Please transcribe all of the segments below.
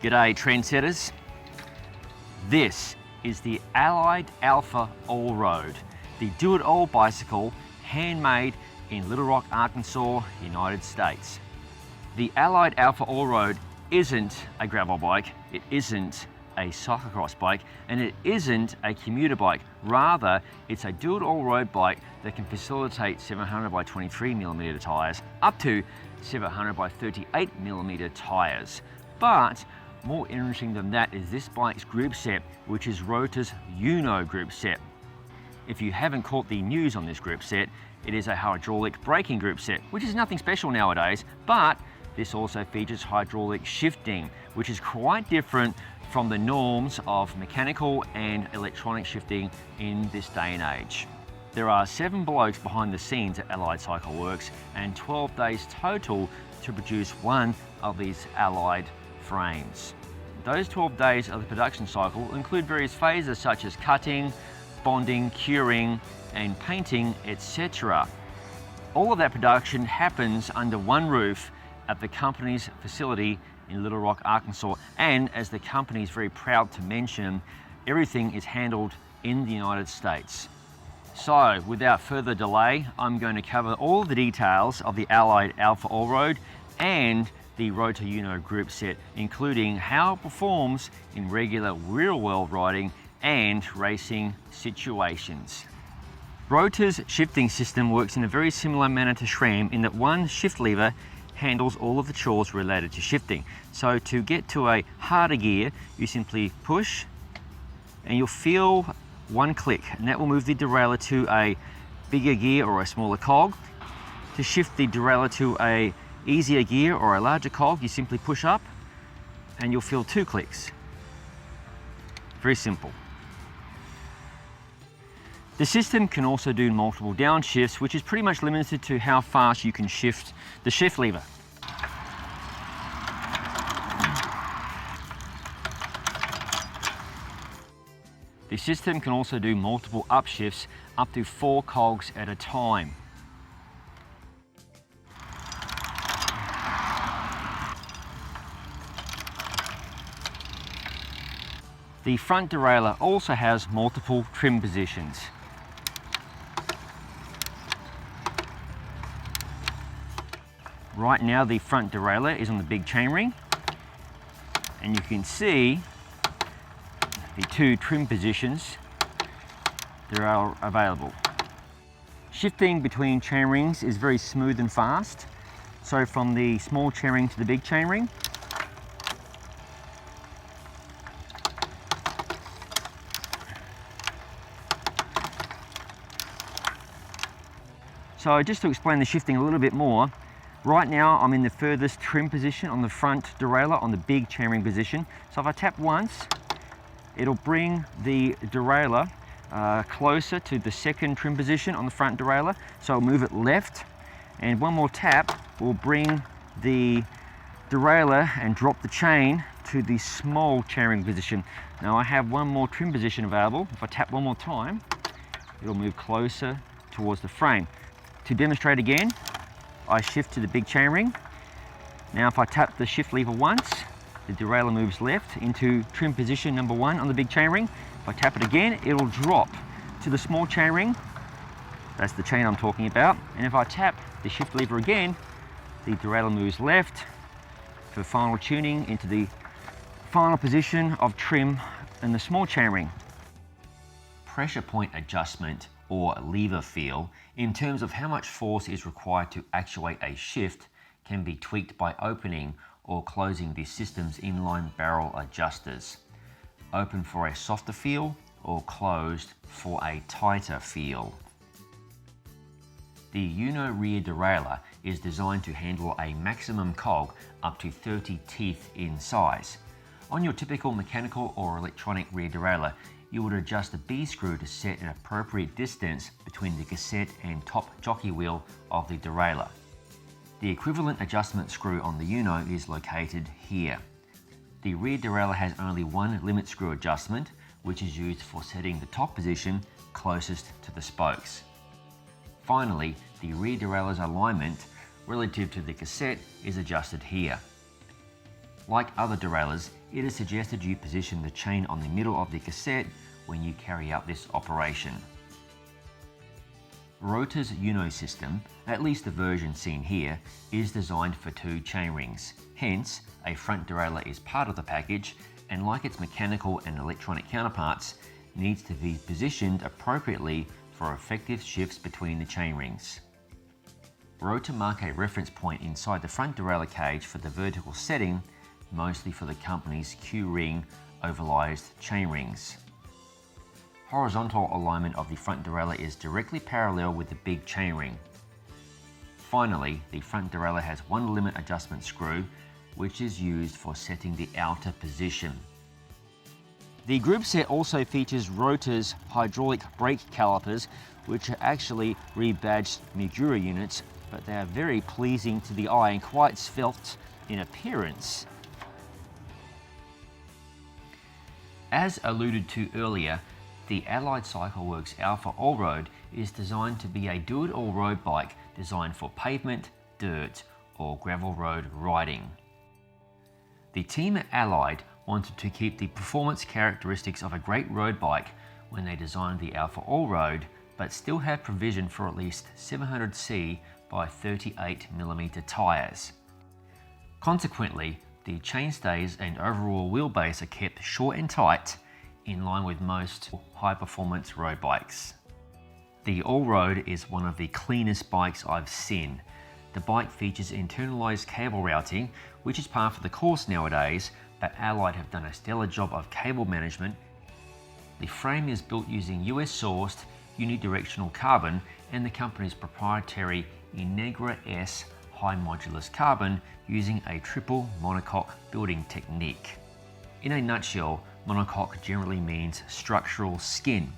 G'day trendsetters. This is the Allied Alfa Allroad, the do-it-all bicycle handmade in Little Rock, Arkansas, United States. The Allied Alfa Allroad isn't a gravel bike, it isn't a cyclocross bike, and it isn't a commuter bike. Rather, it's a do-it-all road bike that can facilitate 700 by 23mm tyres up to 700 by 38mm tyres. But more interesting than that is this bike's group set, which is Rotor's Uno group set. If you haven't caught the news on this group set, it is a hydraulic braking group set, which is nothing special nowadays, but this also features hydraulic shifting, which is quite different from the norms of mechanical and electronic shifting in this day and age. There are 7 blokes behind the scenes at Allied Cycle Works and 12 days total to produce one of these Allied frames. Those 12 days of the production cycle include various phases such as cutting, bonding, curing and painting, etc. All of that production happens under one roof at the company's facility in Little Rock, Arkansas, and as the company is very proud to mention, everything is handled in the United States. So without further delay, I'm going to cover all the details of the Allied Alfa Allroad and the Rotor Uno group set, including how it performs in regular real-world riding and racing situations. Rotor's shifting system works in a very similar manner to SRAM in that one shift lever handles all of the chores related to shifting. So to get to a harder gear, you simply push and you'll feel one click, and that will move the derailleur to a bigger gear or a smaller cog. To shift the derailleur to a easier gear or a larger cog, you simply push up and you'll feel 2 clicks. Very simple. The system can also do multiple downshifts, which is pretty much limited to how fast you can shift the shift lever. The system can also do multiple upshifts up to 4 cogs at a time. The front derailleur also has multiple trim positions. Right now the front derailleur is on the big chainring, and you can see the 2 trim positions that are available. Shifting between chainrings is very smooth and fast. So from the small chainring to the big chainring, so just to explain the shifting a little bit more, right now I'm in the furthest trim position on the front derailleur on the big chainring position. So if I tap once, it'll bring the derailleur closer to the second trim position on the front derailleur. So I'll move it left, and one more tap will bring the derailleur and drop the chain to the small chainring position. Now I have one more trim position available. If I tap one more time, it'll move closer towards the frame. To demonstrate again, I shift to the big chainring. Now if I tap the shift lever once, the derailleur moves left into trim position number 1 on the big chainring. If I tap it again, it'll drop to the small chainring. That's the chain I'm talking about. And if I tap the shift lever again, the derailleur moves left for final tuning into the final position of trim in the small chainring. Pressure point adjustment, or lever feel, in terms of how much force is required to actuate a shift, can be tweaked by opening or closing the system's inline barrel adjusters. Open for a softer feel or closed for a tighter feel. The Uno rear derailleur is designed to handle a maximum cog up to 30 teeth in size. On your typical mechanical or electronic rear derailleur, you would adjust the B screw to set an appropriate distance between the cassette and top jockey wheel of the derailleur. The equivalent adjustment screw on the Uno is located here. The rear derailleur has only one limit screw adjustment, which is used for setting the top position closest to the spokes. Finally, the rear derailleur's alignment relative to the cassette is adjusted here. Like other derailleurs, it is suggested you position the chain on the middle of the cassette when you carry out this operation. Rotor's Uno system, at least the version seen here, is designed for 2 chainrings. Hence, a front derailleur is part of the package, and like its mechanical and electronic counterparts, needs to be positioned appropriately for effective shifts between the chainrings. Rotor mark a reference point inside the front derailleur cage for the vertical setting, mostly for the company's Q-ring ovalized chainrings. Horizontal alignment of the front derailleur is directly parallel with the big chainring. Finally, the front derailleur has one limit adjustment screw, which is used for setting the outer position. The group set also features Rotor's hydraulic brake calipers, which are actually rebadged Migura units, but they are very pleasing to the eye and quite svelte in appearance. As alluded to earlier, the Allied Cycleworks Alfa Allroad is designed to be a do-it-all road bike designed for pavement, dirt, or gravel road riding. The team at Allied wanted to keep the performance characteristics of a great road bike when they designed the Alfa Allroad, but still have provision for at least 700C by 38mm tyres. Consequently, the chainstays and overall wheelbase are kept short and tight, in line with most high-performance road bikes. The Allroad is one of the cleanest bikes I've seen. The bike features internalized cable routing, which is par for the course nowadays, but Allied have done a stellar job of cable management. The frame is built using US-sourced unidirectional carbon and the company's proprietary Integra S high modulus carbon using a triple monocoque building technique. In a nutshell, monocoque generally means structural skin.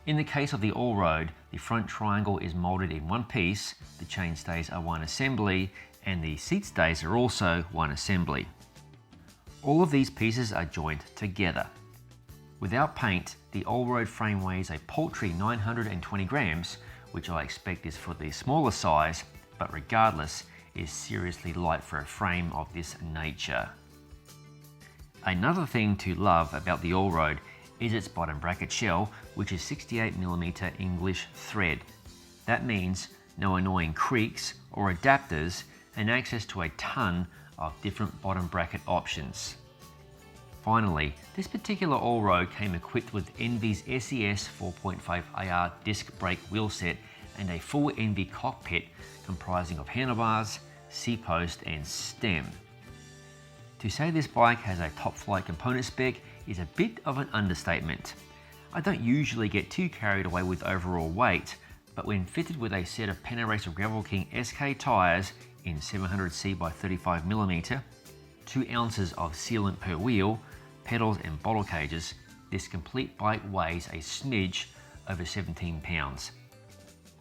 In the case of the Allroad, the front triangle is molded in one piece, the chainstays are one assembly, and the seat stays are also one assembly. All of these pieces are joined together. Without paint, the Allroad frame weighs a paltry 920 grams, which I expect is for the smaller size, but regardless, is seriously light for a frame of this nature. Another thing to love about the Allroad is its bottom bracket shell, which is 68mm English thread. That means no annoying creaks or adapters and access to a ton of different bottom bracket options. Finally, this particular Allroad came equipped with Enve's SES 4.5 AR disc brake wheelset and a full Enve cockpit comprising of handlebars, seat post and stem. To say this bike has a top flight component spec is a bit of an understatement. I don't usually get too carried away with overall weight, but when fitted with a set of Panaracer Gravelking SK tyres in 700C by 35mm, 2 ounces of sealant per wheel, pedals and bottle cages, this complete bike weighs a smidge over 17 pounds.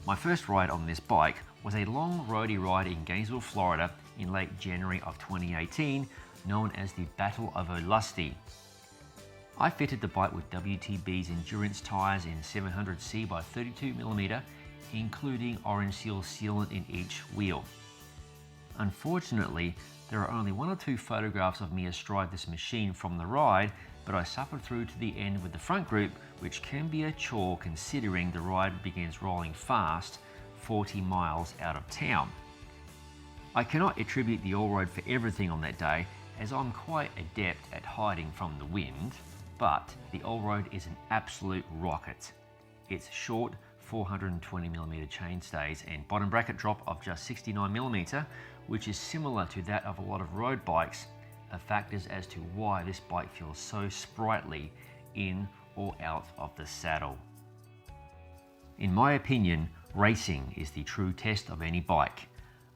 My first ride on this bike was a long roadie ride in Gainesville, Florida in late January of 2018, known as the Battle of Olustee. I fitted the bike with WTB's endurance tyres in 700C by 32mm, including orange seal sealant in each wheel. Unfortunately, there are only 1 or 2 photographs of me astride this machine from the ride, but I suffered through to the end with the front group, which can be a chore considering the ride begins rolling fast 40 miles out of town. I cannot attribute the Allroad for everything on that day, as I'm quite adept at hiding from the wind, but the Allroad is an absolute rocket. Its short 420mm chainstays and bottom bracket drop of just 69mm, which is similar to that of a lot of road bikes, are factors as to why this bike feels so sprightly in or out of the saddle. In my opinion, racing is the true test of any bike.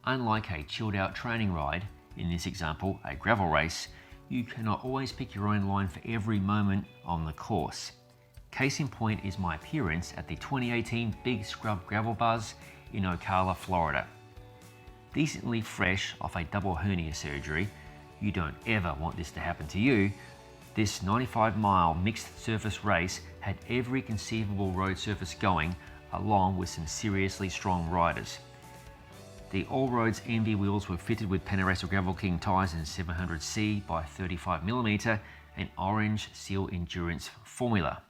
Unlike a chilled out training ride, in this example a gravel race, you cannot always pick your own line for every moment on the course. Case in point is my appearance at the 2018 Big Scrub Gravel Buzz in Ocala, Florida. Decently fresh off a double hernia surgery, you don't ever want this to happen to you, this 95-mile mixed surface race had every conceivable road surface going, along with some seriously strong riders. The Allroad's Enve wheels were fitted with Panaracer Gravelking tyres in 700C by 35mm and orange Seal Endurance formula.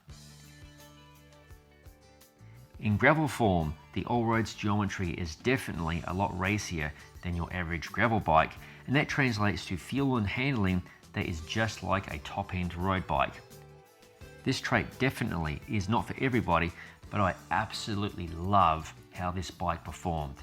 In gravel form, the Allroad's geometry is definitely a lot racier than your average gravel bike, and that translates to feel and handling that is just like a top-end road bike. This trait definitely is not for everybody, but I absolutely love how this bike performed.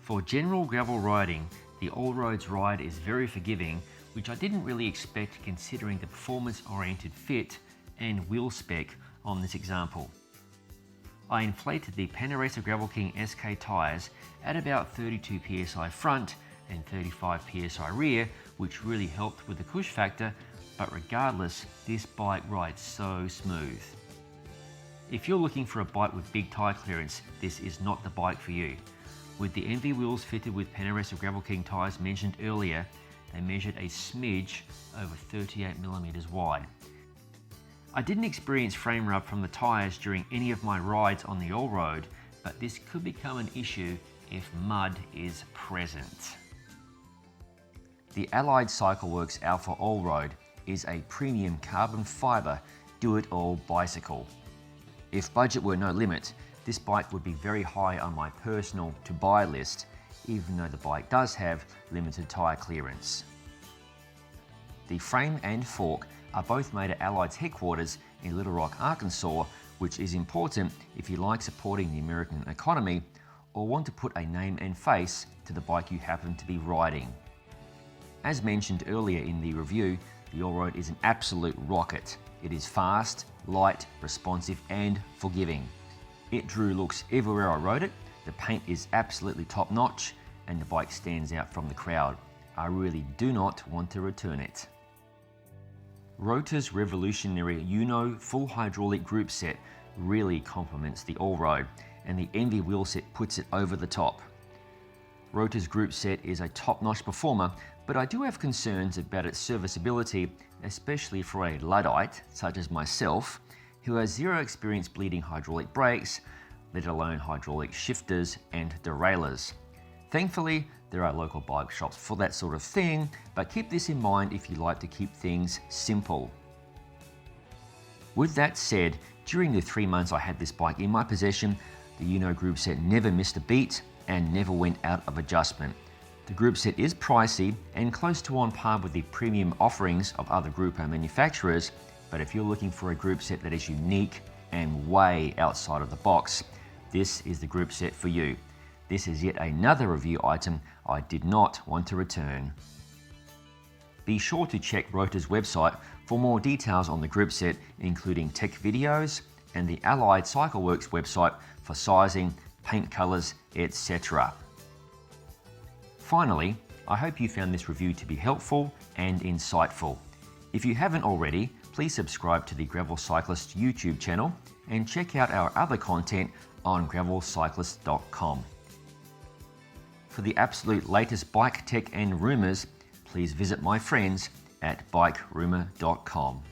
For general gravel riding, the Allroad's ride is very forgiving, which I didn't really expect considering the performance-oriented fit and wheel spec on this example. I inflated the Panaracer Gravelking SK tyres at about 32 psi front and 35 psi rear, which really helped with the push factor, but regardless, this bike rides so smooth. If you're looking for a bike with big tyre clearance, this is not the bike for you. With the Enve wheels fitted with Panaracer Gravelking tyres mentioned earlier, they measured a smidge over 38mm wide. I didn't experience frame rub from the tyres during any of my rides on the Allroad, but this could become an issue if mud is present. The Allied Cycleworks Alfa Allroad is a premium carbon fibre do-it-all bicycle. If budget were no limit, this bike would be very high on my personal to-buy list, even though the bike does have limited tyre clearance. The frame and fork are both made at Allied's headquarters in Little Rock, Arkansas, which is important if you like supporting the American economy or want to put a name and face to the bike you happen to be riding. As mentioned earlier in the review, the Allroad is an absolute rocket. It is fast, light, responsive and forgiving. It drew looks everywhere I rode it, the paint is absolutely top notch and the bike stands out from the crowd. I really do not want to return it. Rotor's revolutionary Uno full hydraulic group set really complements the Allroad, and the Enve wheel set puts it over the top. Rotor's group set is a top-notch performer, but I do have concerns about its serviceability, especially for a Luddite such as myself, who has zero experience bleeding hydraulic brakes, let alone hydraulic shifters and derailleurs. Thankfully, there are local bike shops for that sort of thing, but keep this in mind if you like to keep things simple. With that said, during the 3 months I had this bike in my possession, the Uno group set never missed a beat and never went out of adjustment. The group set is pricey and close to on par with the premium offerings of other Gruppo manufacturers, but if you're looking for a group set that is unique and way outside of the box, this is the group set for you. This is yet another review item I did not want to return. Be sure to check Rotor's website for more details on the group set, including tech videos, and the Allied Cycleworks website for sizing, paint colors, etc. Finally, I hope you found this review to be helpful and insightful. If you haven't already, please subscribe to the Gravel Cyclist YouTube channel and check out our other content on gravelcyclist.com. For the absolute latest bike tech and rumours, please visit my friends at bikerumour.com.